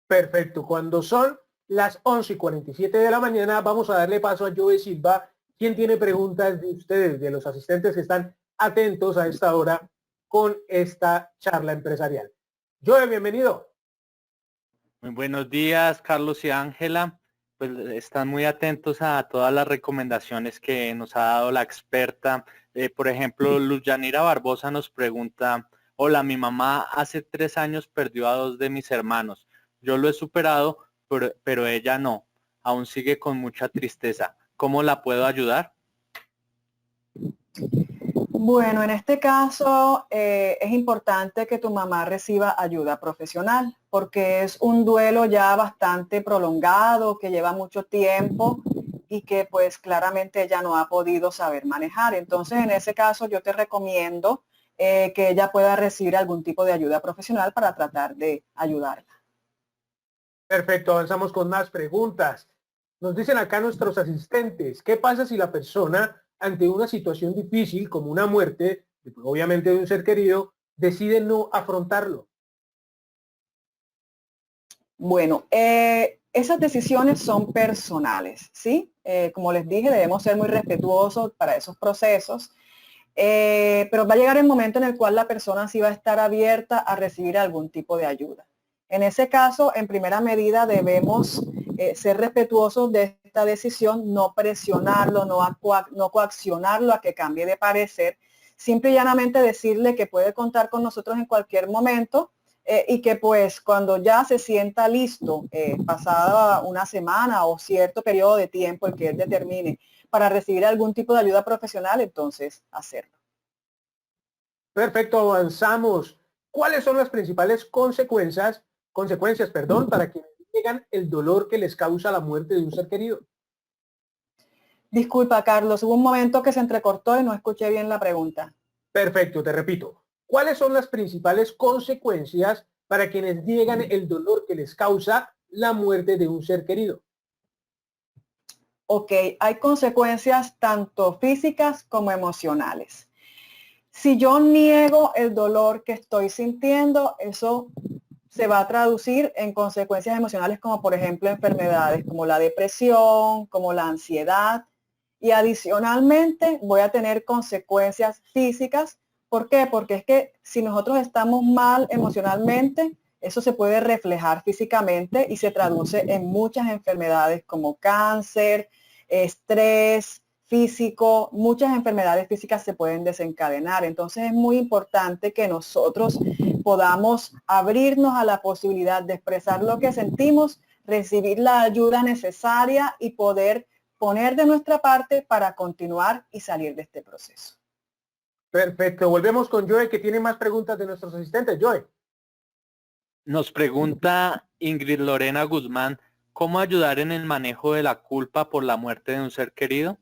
Perfecto. Cuando son las 11:47 de la mañana, vamos a darle paso a Joe Silva, quien tiene preguntas de ustedes, de los asistentes que están atentos a esta hora con esta charla empresarial. Joe, bienvenido. Muy buenos días, Carlos y Ángela. Pues están muy atentos a todas las recomendaciones que nos ha dado la experta. Por ejemplo, Luz Yanira Barbosa nos pregunta, hola, mi mamá hace 3 años perdió a 2 de mis hermanos. Yo lo he superado, pero ella no. Aún sigue con mucha tristeza. ¿Cómo la puedo ayudar? Bueno, en este caso es importante que tu mamá reciba ayuda profesional porque es un duelo ya bastante prolongado, que lleva mucho tiempo y que pues claramente ella no ha podido saber manejar. Entonces, en ese caso yo te recomiendo que ella pueda recibir algún tipo de ayuda profesional para tratar de ayudarla. Perfecto, avanzamos con más preguntas. Nos dicen acá nuestros asistentes, ¿qué pasa si la persona ante una situación difícil como una muerte, obviamente de un ser querido, decide no afrontarlo? Bueno, esas decisiones son personales, ¿sí? Como les dije, debemos ser muy respetuosos para esos procesos, pero va a llegar el momento en el cual la persona sí va a estar abierta a recibir algún tipo de ayuda. En ese caso, en primera medida, debemos ser respetuosos de esta decisión, no presionarlo, no coaccionarlo a que cambie de parecer, simple y llanamente decirle que puede contar con nosotros en cualquier momento, y que pues cuando ya se sienta listo, pasada una semana o cierto periodo de tiempo el que él determine para recibir algún tipo de ayuda profesional, entonces hacerlo. Perfecto, avanzamos. ¿Cuáles son las principales consecuencias, para quienes niegan el dolor que les causa la muerte de un ser querido? Disculpa, Carlos, hubo un momento que se entrecortó y no escuché bien la pregunta. Perfecto, te repito. ¿Cuáles son las principales consecuencias para quienes niegan el dolor que les causa la muerte de un ser querido? Ok, hay consecuencias tanto físicas como emocionales. Si yo niego el dolor que estoy sintiendo, eso se va a traducir en consecuencias emocionales como por ejemplo enfermedades como la depresión, como la ansiedad, y adicionalmente voy a tener consecuencias físicas. ¿Por qué? Porque es que si nosotros estamos mal emocionalmente, eso se puede reflejar físicamente y se traduce en muchas enfermedades como cáncer, estrés físico, muchas enfermedades físicas se pueden desencadenar. Entonces es muy importante que nosotros podamos abrirnos a la posibilidad de expresar lo que sentimos, recibir la ayuda necesaria y poder poner de nuestra parte para continuar y salir de este proceso. Perfecto. Volvemos con Joe, que tiene más preguntas de nuestros asistentes. Joe. Nos pregunta Ingrid Lorena Guzmán, ¿cómo ayudar en el manejo de la culpa por la muerte de un ser querido?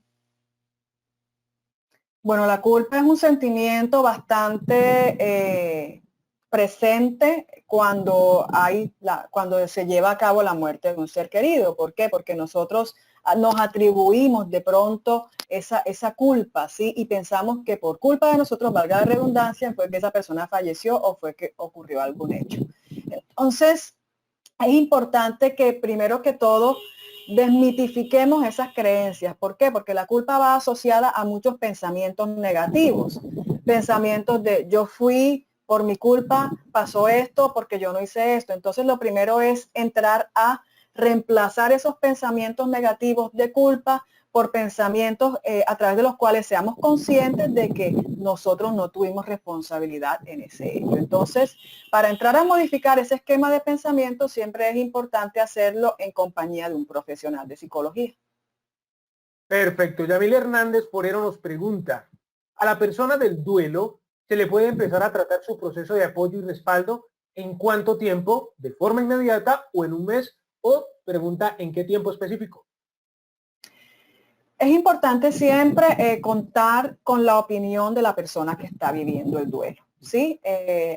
Bueno, la culpa es un sentimiento bastante presente cuando se lleva a cabo la muerte de un ser querido. ¿Por qué? Porque nosotros nos atribuimos de pronto esa culpa, ¿sí? Y pensamos que por culpa de nosotros, valga la redundancia, fue que esa persona falleció o fue que ocurrió algún hecho. Entonces, es importante que primero que todo desmitifiquemos esas creencias. ¿Por qué? Porque la culpa va asociada a muchos pensamientos negativos. Pensamientos de yo fui, por mi culpa pasó esto, porque yo no hice esto. Entonces lo primero es entrar a reemplazar esos pensamientos negativos de culpa por pensamientos a través de los cuales seamos conscientes de que nosotros no tuvimos responsabilidad en ese hecho. Entonces, para entrar a modificar ese esquema de pensamiento, siempre es importante hacerlo en compañía de un profesional de psicología. Perfecto. Yamil Hernández Porero nos pregunta, ¿a la persona del duelo se le puede empezar a tratar su proceso de apoyo y respaldo en cuánto tiempo, de forma inmediata o en un mes? O pregunta, ¿en qué tiempo específico? Es importante siempre contar con la opinión de la persona que está viviendo el duelo. ¿Sí?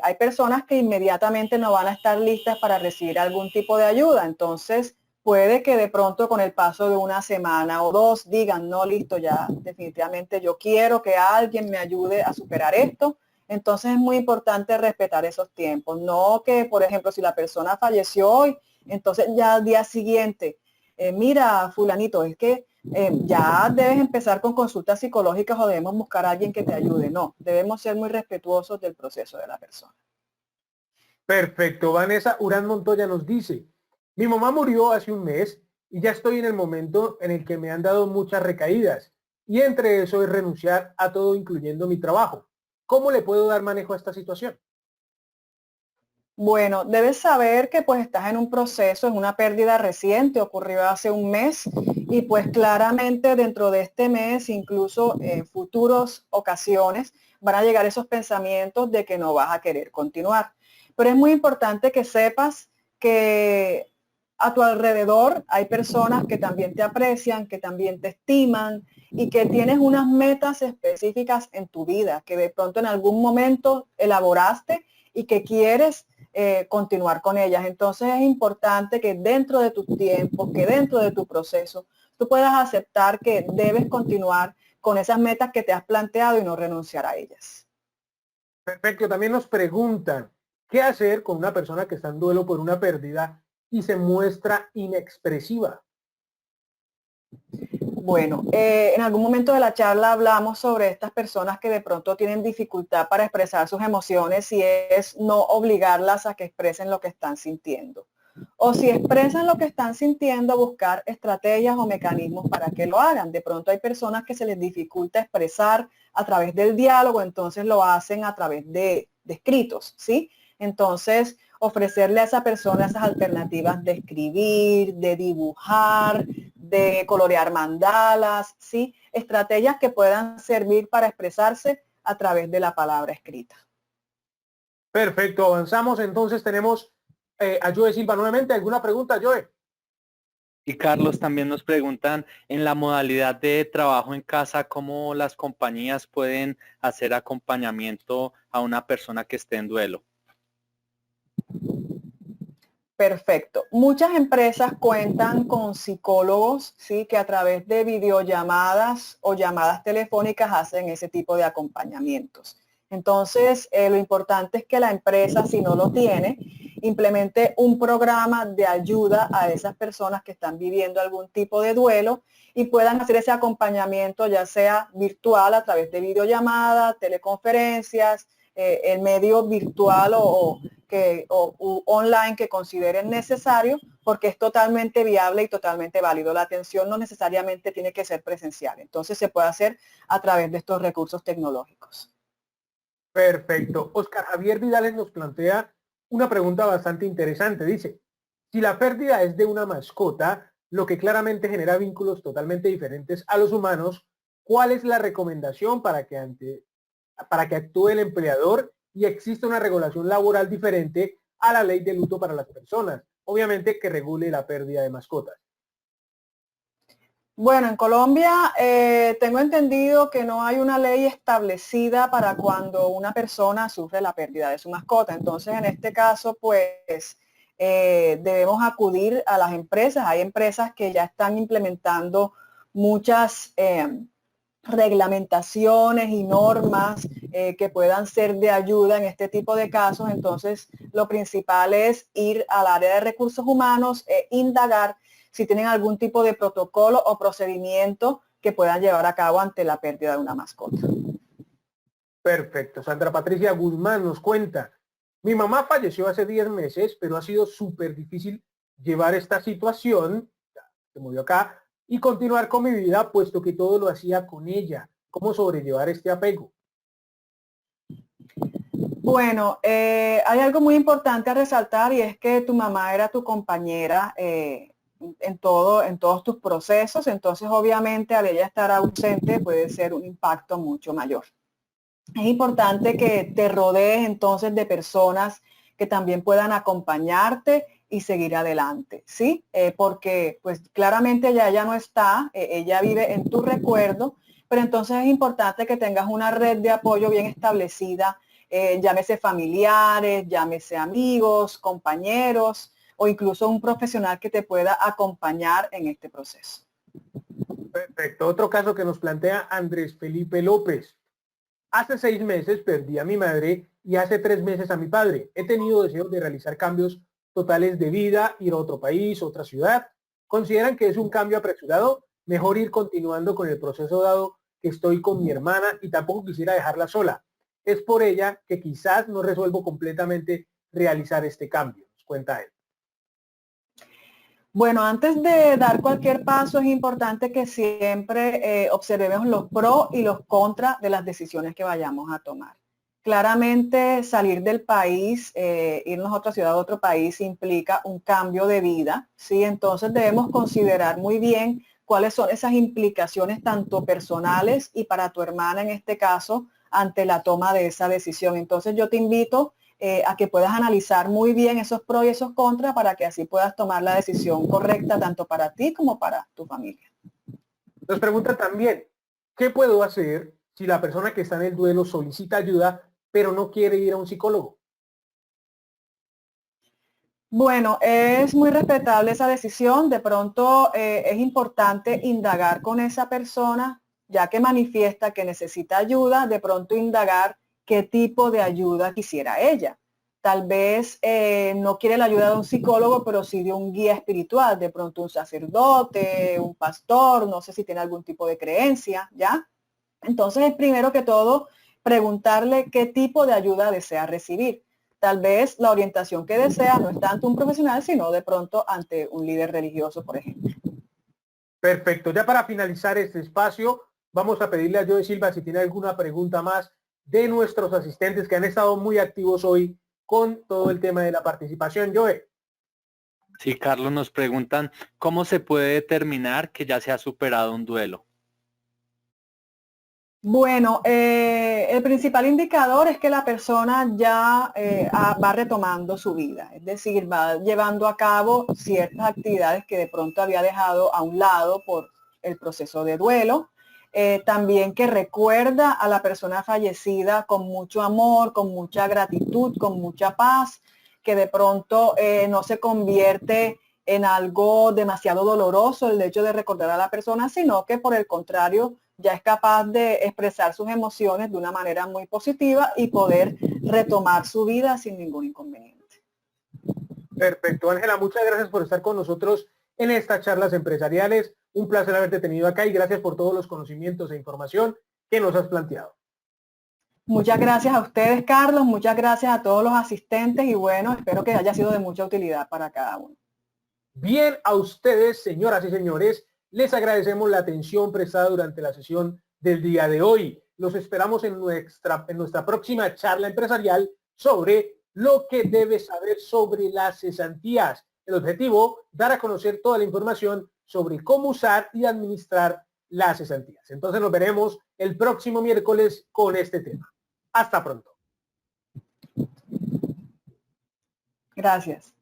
Hay personas que inmediatamente no van a estar listas para recibir algún tipo de ayuda, entonces puede que de pronto con el paso de una semana o dos digan, no, listo, ya definitivamente yo quiero que alguien me ayude a superar esto. Entonces es muy importante respetar esos tiempos, no que, por ejemplo, si la persona falleció hoy, entonces ya al día siguiente, mira, fulanito, es que ya debes empezar con consultas psicológicas o debemos buscar a alguien que te ayude. No, debemos ser muy respetuosos del proceso de la persona. Perfecto. Vanessa Urán Montoya nos dice, mi mamá murió hace un mes y ya estoy en el momento en el que me han dado muchas recaídas y entre eso es renunciar a todo, incluyendo mi trabajo. ¿Cómo le puedo dar manejo a esta situación? Bueno, debes saber que pues estás en un proceso, en una pérdida reciente, ocurrió hace un mes y pues claramente dentro de este mes, incluso en futuras ocasiones, van a llegar esos pensamientos de que no vas a querer continuar. Pero es muy importante que sepas que a tu alrededor hay personas que también te aprecian, que también te estiman y que tienes unas metas específicas en tu vida que de pronto en algún momento elaboraste y que quieres continuar con ellas. Entonces es importante que dentro de tus tiempos, que dentro de tu proceso, tú puedas aceptar que debes continuar con esas metas que te has planteado y no renunciar a ellas. Perfecto. También nos preguntan, ¿qué hacer con una persona que está en duelo por una pérdida y se muestra inexpresiva? Bueno, en algún momento de la charla hablamos sobre estas personas que de pronto tienen dificultad para expresar sus emociones y es no obligarlas a que expresen lo que están sintiendo. O si expresan lo que están sintiendo, buscar estrategias o mecanismos para que lo hagan. De pronto hay personas que se les dificulta expresar a través del diálogo, entonces lo hacen a través de escritos, ¿sí? Entonces, ofrecerle a esa persona esas alternativas de escribir, de dibujar, de colorear mandalas, ¿sí? Estrategias que puedan servir para expresarse a través de la palabra escrita. Perfecto, avanzamos. Entonces tenemos a Joe Silva nuevamente. ¿Alguna pregunta, Joe? Y Carlos, también nos preguntan en la modalidad de trabajo en casa, ¿cómo las compañías pueden hacer acompañamiento a una persona que esté en duelo? Perfecto. Muchas empresas cuentan con psicólogos, ¿sí? Que a través de videollamadas o llamadas telefónicas hacen ese tipo de acompañamientos. Entonces, lo importante es que la empresa, si no lo tiene, implemente un programa de ayuda a esas personas que están viviendo algún tipo de duelo y puedan hacer ese acompañamiento, ya sea virtual a través de videollamadas, teleconferencias, el medio virtual o online que consideren necesario, porque es totalmente viable y totalmente válido. La atención no necesariamente tiene que ser presencial, entonces se puede hacer a través de estos recursos tecnológicos. Perfecto. Oscar Javier Vidales nos plantea una pregunta bastante interesante. Dice, si la pérdida es de una mascota, lo que claramente genera vínculos totalmente diferentes a los humanos, ¿cuál es la recomendación para que actúe el empleador y exista una regulación laboral diferente a la ley de luto para las personas? Obviamente que regule la pérdida de mascotas. Bueno, en Colombia tengo entendido que no hay una ley establecida para cuando una persona sufre la pérdida de su mascota. Entonces, en este caso, pues debemos acudir a las empresas. Hay empresas que ya están implementando muchas reglamentaciones y normas que puedan ser de ayuda en este tipo de casos. Entonces, lo principal es ir al área de recursos humanos e indagar si tienen algún tipo de protocolo o procedimiento que puedan llevar a cabo ante la pérdida de una mascota. Perfecto. Sandra Patricia Guzmán nos cuenta, mi mamá falleció hace 10 meses, pero ha sido súper difícil llevar esta situación, se murió acá, y continuar con mi vida, puesto que todo lo hacía con ella. ¿Cómo sobrellevar este apego? Bueno, hay algo muy importante a resaltar y es que tu mamá era tu compañera en todos tus procesos, entonces obviamente al ella estar ausente puede ser un impacto mucho mayor. Es importante que te rodees entonces de personas que también puedan acompañarte y seguir adelante, ¿sí? Porque pues claramente ya no está, ella vive en tu recuerdo, pero entonces es importante que tengas una red de apoyo bien establecida, llámese familiares, llámese amigos, compañeros o incluso un profesional que te pueda acompañar en este proceso. Perfecto. Otro caso que nos plantea Andrés Felipe López. Hace 6 meses perdí a mi madre y hace 3 meses a mi padre. He tenido deseos de realizar cambios totales de vida, ir a otro país, otra ciudad. ¿Consideran que es un cambio apresurado? Mejor ir continuando con el proceso dado que estoy con mi hermana y tampoco quisiera dejarla sola. Es por ella que quizás no resuelvo completamente realizar este cambio. Nos cuenta él. Bueno, antes de dar cualquier paso es importante que siempre observemos los pros y los contras de las decisiones que vayamos a tomar. Claramente salir del país, irnos a otra ciudad, a otro país implica un cambio de vida, ¿sí? Entonces debemos considerar muy bien cuáles son esas implicaciones tanto personales y para tu hermana en este caso ante la toma de esa decisión. Entonces yo te invito a que puedas analizar muy bien esos pros y esos contras para que así puedas tomar la decisión correcta tanto para ti como para tu familia. Nos pregunta también, ¿qué puedo hacer si la persona que está en el duelo solicita ayuda, pero no quiere ir a un psicólogo? Bueno, es muy respetable esa decisión. De pronto es importante indagar con esa persona, ya que manifiesta que necesita ayuda, de pronto indagar qué tipo de ayuda quisiera ella. tal vez no quiere la ayuda de un psicólogo, pero sí de un guía espiritual, de pronto un sacerdote, un pastor, no sé si tiene algún tipo de creencia, ¿ya? Entonces es primero que todo preguntarle qué tipo de ayuda desea recibir. Tal vez la orientación que desea no es tanto un profesional, sino de pronto ante un líder religioso, por ejemplo. Perfecto. Ya para finalizar este espacio, vamos a pedirle a Joe Silva si tiene alguna pregunta más de nuestros asistentes que han estado muy activos hoy con todo el tema de la participación. Joe. Sí, Carlos, nos preguntan, ¿cómo se puede determinar que ya se ha superado un duelo? Bueno, el principal indicador es que la persona ya va retomando su vida, es decir, va llevando a cabo ciertas actividades que de pronto había dejado a un lado por el proceso de duelo. También que recuerda a la persona fallecida con mucho amor, con mucha gratitud, con mucha paz, que de pronto no se convierte en algo demasiado doloroso el hecho de recordar a la persona, sino que por el contrario, ya es capaz de expresar sus emociones de una manera muy positiva y poder retomar su vida sin ningún inconveniente. Perfecto, Ángela, muchas gracias por estar con nosotros en estas charlas empresariales. Un placer haberte tenido acá y gracias por todos los conocimientos e información que nos has planteado. Muchas gracias a ustedes, Carlos, muchas gracias a todos los asistentes y bueno, espero que haya sido de mucha utilidad para cada uno. Bien, a ustedes, señoras y señores, les agradecemos la atención prestada durante la sesión del día de hoy. Los esperamos en nuestra próxima charla empresarial sobre lo que debes saber sobre las cesantías. El objetivo, dar a conocer toda la información sobre cómo usar y administrar las cesantías. Entonces nos veremos el próximo miércoles con este tema. Hasta pronto. Gracias.